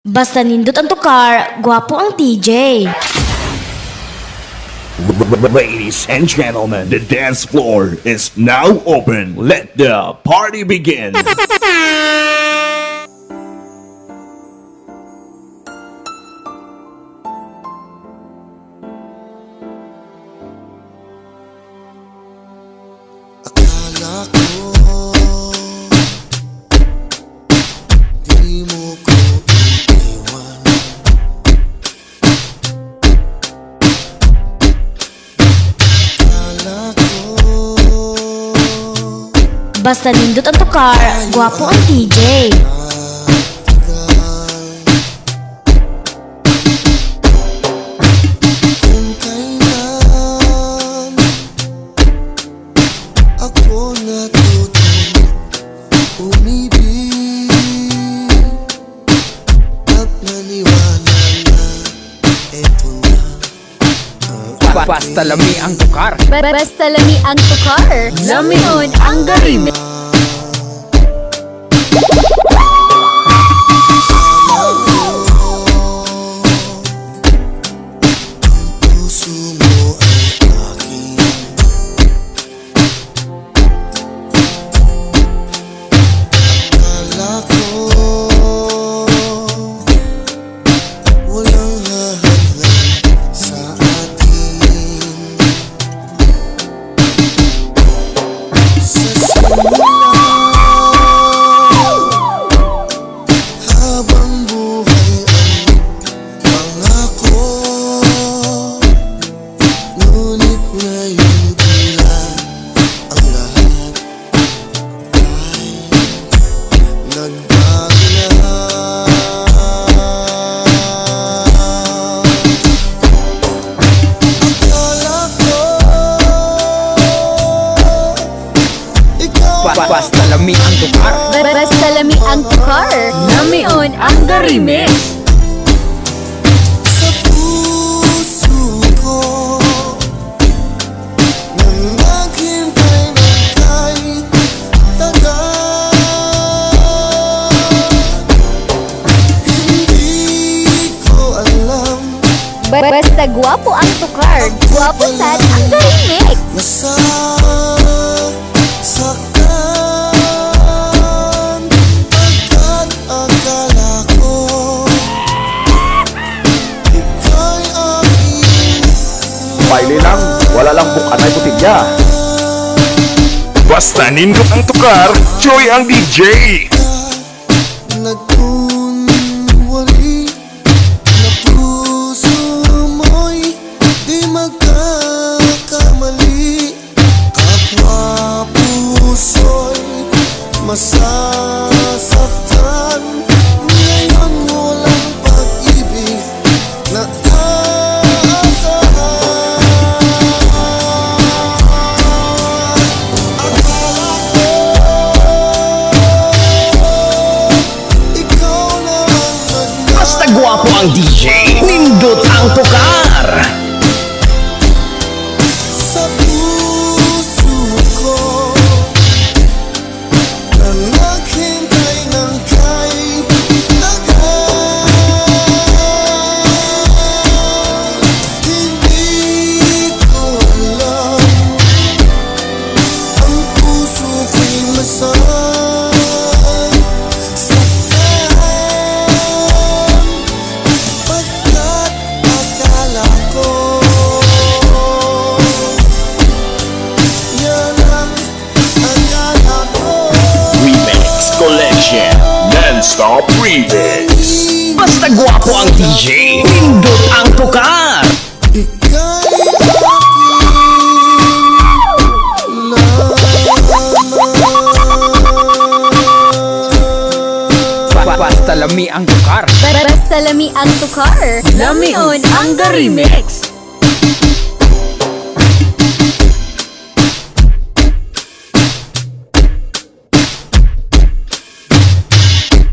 Basta nindot ang tukar, gwapo ang TJ. Ladies and gentlemen, the dance floor is now open. Let the party begin. Akala ko di mo ko iiwan. Akala ko Basta nindot ang tukar, gwapo ang TJ. kung kailan ako natutong umibig at naniwala na eto na Basta lami ang tukar. Basta lami ang tukar. Lamion ang garime. puso mo ay akin. Akala ko walang hahadlang sa atin. Sa simula habang buhay ang pangako, ngunit ngayon tila ang lahat ay nagbago na. Akala ko ikaw Basta lami ang tukar. Basta lami ang tukar. Lamion ang garime. sa puso ko nang naghintay ng kahit tagal. Hindi ko alam Basta gwapo ang tukar. Gwapo sad ang garime. nasasaktan pagkat akala ko ika'y aking Baile lang, wala lang bukanay botilya. Basta nindot ang tukar, Joy ang DJ. nagkunwari na puso mo'y di magkakamali. Kapwa puso'y masasaktan. Ngayon walang pag-ibig na aasahan. Akala ko ikaw na ang Basta gwapo ang DJ. Nindot ang tukar. sa puso ko na naghintay ng kahit tagal. Hindi ko alam ang puso ko'y masasaktan pagkat akala ko yan ang akala ko. Remix Collection, non-stop remix. Basta gwapo ang DJ. Nindot ang tukar. Ika'y aking Basta lami ang tukar. Basta lami ang tukar. Lamion ang garime.